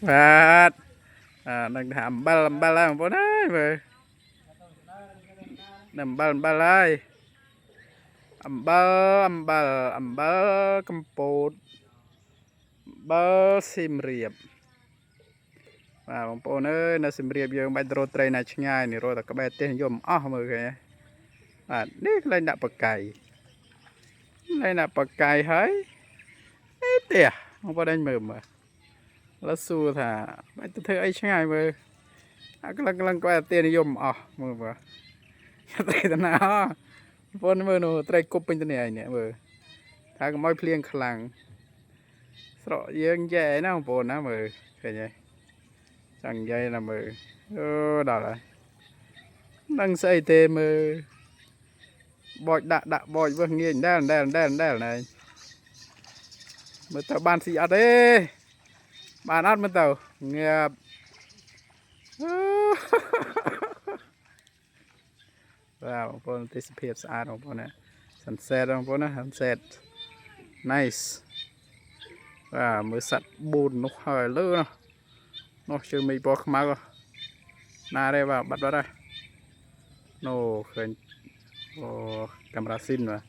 បាទនឹងថាអំបិលហើយបងប្អូនអើយមើលនឹងអំបិលហើយអំបិលកំពតអំបិលសៀមរាបបាទបងប្អូនអើយនៅសៀមរាបយើងបាច់ទៅរកត្រីណាឆ្ងាយនេះរកតែក្បែរផ្ទះយំអស់មើលឃើញបាទនេះកន្លែងដាក់បកាយហើយនេះផ្ទះបងប្អូនឯងមើលแล้วសួរថាបាច់ទៅធ្វើអីឆ្ងាយមើលអាក្លឹងក្បែរផ្ទះនិយមអស់មើលត្រីតាណាបងប្អូនមើលនោះត្រីគប់ពេញទៅនេះឯងនេះមើលថាកុំឲ្យភ្លៀងខ្លាំងស្រកយើងយ៉ែណាបងប្អូនណាមើលឃើញទេចង់និយាយណាមើលអូដល់ហើយនឹងស្អីទេមើលបោចដាក់បោចវិញងាយដែលណែមើលទៅបានស៊ីអត់ទេបានអត់មើលទៅងាប់បាទបងប្អូនទេសភាពស្អាតបងប្អូនណា sunset បងប្អូនណា sunset nice បាទមើលសត្វបូននោះហើយលើនោះជើងមេឃពណ៌ខ្មៅណាទេបាទបាត់ហើយណូឃើញអូកាមេរ៉ាស៊ីនបាទ